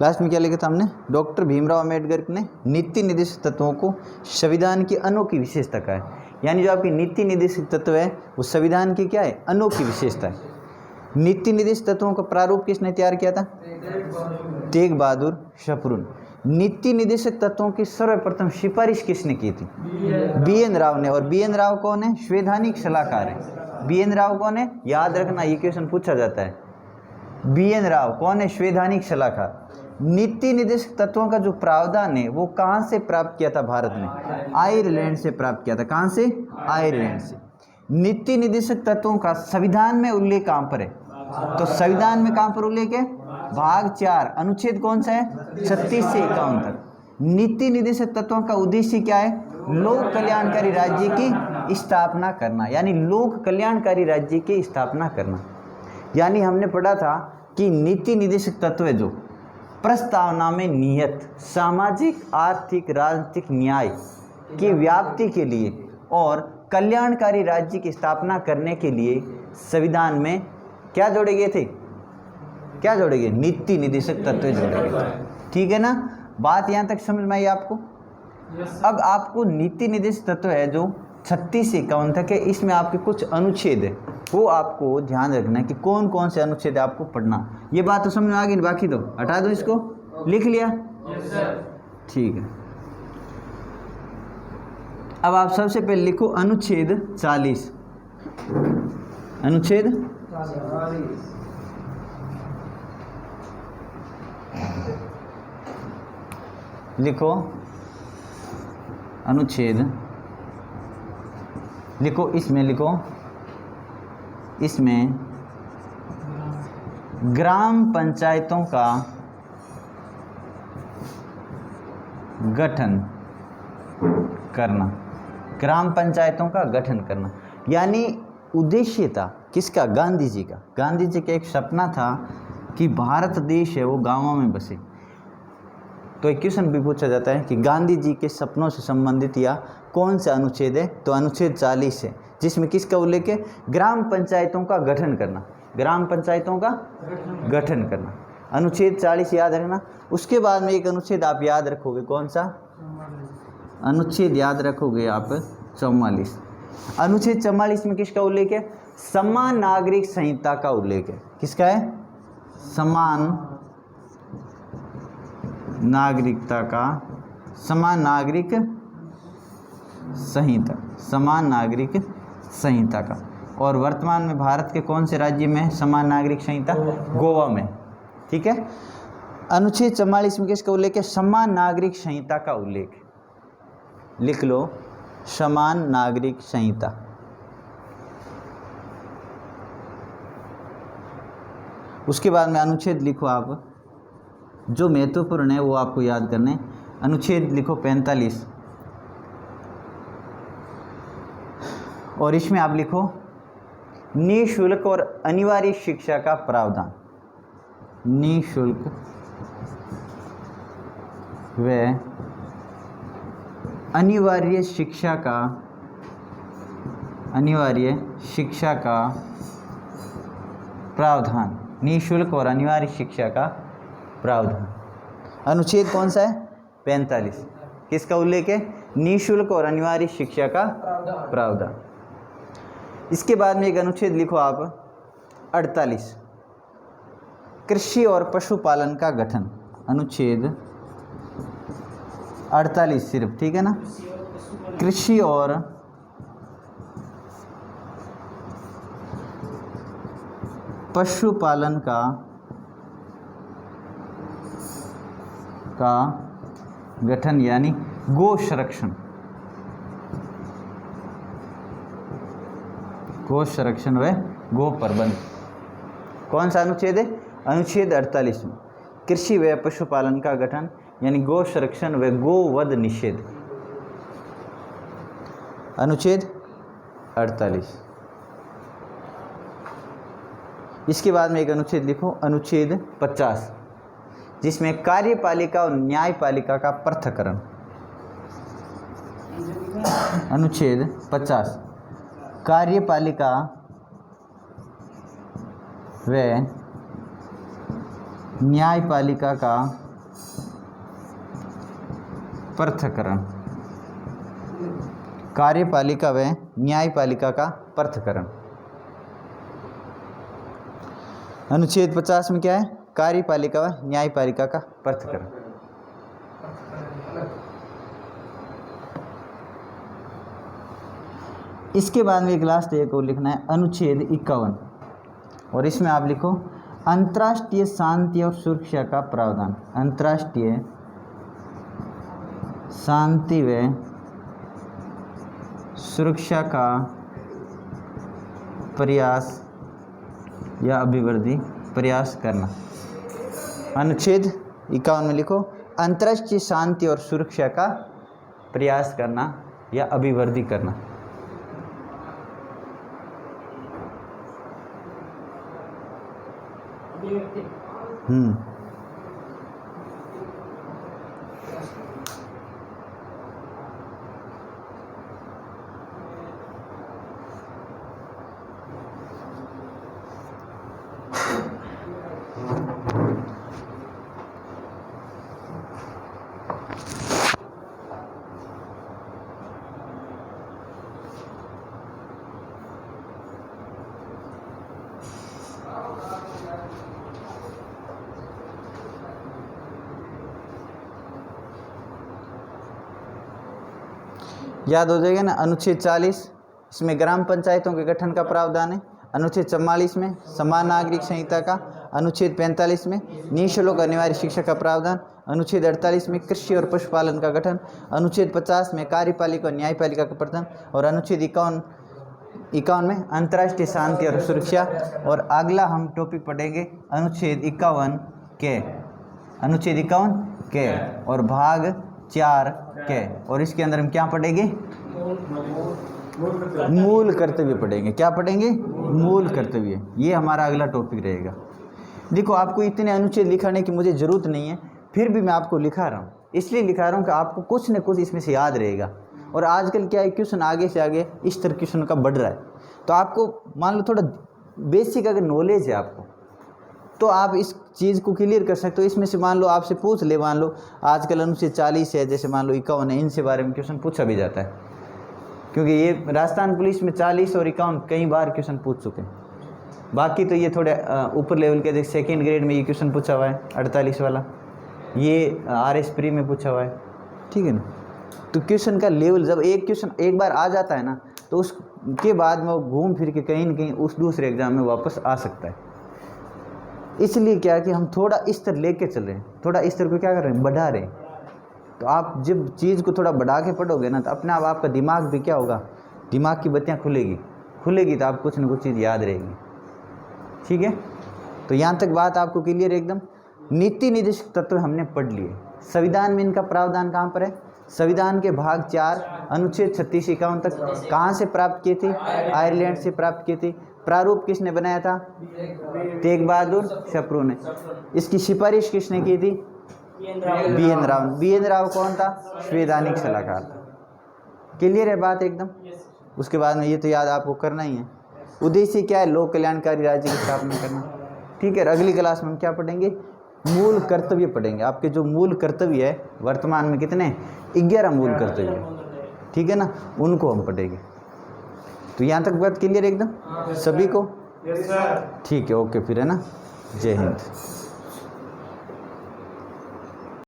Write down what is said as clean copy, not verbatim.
Last में क्या लिखा था हमने, डॉक्टर भीमराव अम्बेडकर ने नीति निर्देशक तत्वों को संविधान की अनोखी विशेषता का है। यानी जो आपकी नीति निर्देशक तत्व है वो संविधान की क्या है, अनोखी विशेषता है। नीति निर्देशक तत्वों का प्रारूप किसने तैयार किया था, तेग बहादुर सप्रू। नीति निर्देशक तत्वों की सर्वप्रथम सिफारिश किसने की थी, BN राव ने। और BN राव कौन है, संवैधानिक सलाहकार है। BN राव कौन है, याद रखना ये क्वेश्चन पूछा जाता है। BN राव कौन है, संवैधानिक सलाहकार। नीति निर्देशक तत्वों का जो प्रावधान है वो कहाँ से प्राप्त किया था, भारत में आयरलैंड से प्राप्त किया था। कहाँ से, आयरलैंड से। नीति निर्देशक तत्वों का संविधान में उल्लेख कहाँ पर है, तो संविधान में कहाँ पर उल्लेख है, भाग 4 अनुच्छेद कौन सा है, 36 से 51 तक। नीति निर्देशक तत्वों का उद्देश्य क्या है, लोक कल्याणकारी राज्य की स्थापना करना, यानी लोक कल्याणकारी राज्य की स्थापना करना। यानी हमने पढ़ा था कि नीति निर्देशक तत्व है जो प्रस्तावना में निहित सामाजिक आर्थिक राजनीतिक न्याय की व्याप्ति के लिए और कल्याणकारी राज्य की स्थापना करने के लिए संविधान में क्या जोड़े गए थे, क्या जोड़े गए, नीति निर्देशक तत्व जोड़े गए थे। ठीक है ना, बात यहाँ तक समझ में आई आपको। अब आपको नीति निर्देशक तत्व है जो 36 से 51 तक है, इसमें आपके कुछ अनुच्छेद है वो आपको ध्यान रखना है कि कौन कौन से अनुच्छेद आपको पढ़ना। ये बात तो समझ में आ गई, बाकी तो हटा दो, इसको लिख लिया। ठीक है, अब आप सबसे पहले लिखो अनुच्छेद 40। अनुच्छेद 40 लिखो, अनुच्छेद लिखो, इसमें लिखो, इसमें ग्राम पंचायतों का गठन करना, ग्राम पंचायतों का गठन करना। यानी उद्देश्य था किसका, गांधी जी का। गांधी जी का एक सपना था कि भारत देश है वो गांवों में बसे। तो एक क्वेश्चन भी पूछा जाता है कि गांधी जी के सपनों से संबंधित या कौन सा अनुच्छेद है, तो अनुच्छेद 40 है, जिसमें किसका उल्लेख है, ग्राम पंचायतों का गठन करना, ग्राम पंचायतों का गठन करना। अनुच्छेद 40 याद रखना। उसके बाद में एक अनुच्छेद आप याद रखोगे, कौन सा अनुच्छेद याद रखोगे आप, 44। अनुच्छेद 44 में किसका उल्लेख है, समान नागरिक संहिता का उल्लेख है। किसका है, समान नागरिकता का, समान नागरिक संहिता, समान नागरिक संहिता का। और वर्तमान में भारत के कौन से राज्य में समान नागरिक संहिता, गोवा में। ठीक है, अनुच्छेद 44 में किसका उल्लेख है, समान नागरिक संहिता का उल्लेख। लिख लो, समान नागरिक संहिता। उसके बाद में अनुच्छेद लिखो आप, जो महत्वपूर्ण है वो आपको याद करने। अनुच्छेद लिखो 45, और इसमें आप लिखो निःशुल्क और अनिवार्य शिक्षा का प्रावधान। निःशुल्क व अनिवार्य शिक्षा का, अनिवार्य शिक्षा का प्रावधान, निःशुल्क और अनिवार्य शिक्षा का प्रावधान। अनुच्छेद कौन सा है, 45। किसका उल्लेख है, निःशुल्क और अनिवार्य शिक्षा का प्रावधान। इसके बाद में एक अनुच्छेद लिखो आप 48, कृषि और पशुपालन का गठन। अनुच्छेद 48 सिर्फ, ठीक है ना, कृषि और पशुपालन का गठन, यानी गो संरक्षण, गो संरक्षण व गो प्रबंध। कौन सा अनुच्छेद है, अनुच्छेद 48 में कृषि व पशुपालन का गठन, यानी गो संरक्षण व गोवध निषेध। अनुच्छेद 48। इसके बाद में एक अनुच्छेद लिखो, अनुच्छेद 50, जिसमें कार्यपालिका और न्यायपालिका का पृथक्करण। अनुच्छेद 50, कार्यपालिका व न्यायपालिका का पृथक्करण, कार्यपालिका व न्यायपालिका का पृथक्करण। अनुच्छेद 50 में क्या है? कार्यपालिका व न्यायपालिका का पृथक्करण। इसके बाद में एक लास्ट एक और लिखना है, अनुच्छेद 51, और इसमें आप लिखो अंतर्राष्ट्रीय शांति और सुरक्षा का प्रावधान। अंतर्राष्ट्रीय शांति व सुरक्षा का प्रयास या अभिवृद्धि प्रयास करना। अनुच्छेद 51 में लिखो अंतर्राष्ट्रीय शांति और सुरक्षा का प्रयास करना या अभिवृद्धि करना। याद हो जाएगा ना। अनुच्छेद 40 इसमें ग्राम पंचायतों के गठन का प्रावधान है। अनुच्छेद 44 में समान नागरिक संहिता का। अनुच्छेद 45 में निःशुल्क अनिवार्य शिक्षा का प्रावधान। अनुच्छेद 48 में कृषि और पशुपालन का गठन। अनुच्छेद 50 में कार्यपालिका और न्यायपालिका का प्रदान। और अनुच्छेद 51 में अंतर्राष्ट्रीय शांति और सुरक्षा। और अगला हम टॉपिक पढ़ेंगे अनुच्छेद 51 के, अनुच्छेद 51 के और भाग 4 के। और इसके अंदर हम क्या पढ़ेंगे? मूल कर्तव्य पढ़ेंगे। क्या पढ़ेंगे? मूल कर्तव्य। ये हमारा अगला टॉपिक रहेगा। देखो आपको इतने अनुच्छेद लिखाने की मुझे ज़रूरत नहीं है, फिर भी मैं आपको लिखा रहा हूँ। इसलिए लिखा रहा हूँ कि आपको कुछ न कुछ इसमें से याद रहेगा। और आजकल क्या है, क्वेश्चन आगे से आगे इस तरह क्वेश्चन का बढ़ रहा है। तो आपको मान लो थोड़ा बेसिक अगर नॉलेज है आपको, तो आप इस चीज़ को क्लियर कर सकते हो। इसमें से मान लो आपसे पूछ ले, मान लो आजकल अनुच्छेद 40 है, जैसे मान लो 51 है, इनसे बारे में क्वेश्चन पूछा भी जाता है, क्योंकि ये राजस्थान पुलिस में 40 और 51 कई बार क्वेश्चन पूछ चुके हैं। बाकी तो ये थोड़े ऊपर लेवल के, जैसे सेकेंड ग्रेड में ये क्वेश्चन पूछा हुआ है 48 वाला, ये RS प्री में पूछा हुआ है, ठीक है ना। तो क्वेश्चन का लेवल, जब एक क्वेश्चन एक बार आ जाता है ना, तो उसके बाद में वो घूम फिर के कहीं न कहीं उस दूसरे एग्जाम में वापस आ सकता है। इसलिए क्या कि हम थोड़ा स्तर लेके चल रहे हैं, थोड़ा स्तर को क्या कर रहे हैं, बढ़ा रहे हैं। तो आप जब चीज़ को थोड़ा बढ़ा के पढ़ोगे ना, तो अपने आप आपका दिमाग भी क्या होगा, दिमाग की बत्तियाँ खुलेगी तो आप कुछ न कुछ चीज़ याद रहेगी। ठीक है, तो यहाँ तक बात आपको क्लियर है एकदम। नीति निर्देशक तत्व हमने पढ़ लिए। संविधान में इनका प्रावधान कहाँ पर है? संविधान के भाग 4 अनुच्छेद 36-51 तक कहाँ से प्राप्त किए थे? आयरलैंड से प्राप्त किए थे। प्रारूप किसने बनाया था? तेग बहादुर सप्रू ने। इसकी सिफारिश किसने की थी? BN राव। BN राव कौन था? संवैधानिक सलाहकार था। क्लियर है बात एकदम। उसके बाद में ये तो याद आपको करना ही है। उद्देश्य क्या है? लोक कल्याणकारी राज्य की स्थापना करना। ठीक है, अगली क्लास में हम क्या पढ़ेंगे? मूल कर्तव्य पढ़ेंगे। आपके जो मूल कर्तव्य है, वर्तमान में कितने? 11 मूल कर्तव्य, ठीक है ना, उनको हम पढ़ेंगे। तो यहाँ तक बात क्लियर एकदम सभी को? ठीक है, ओके फिर, है ना। जय हिंद।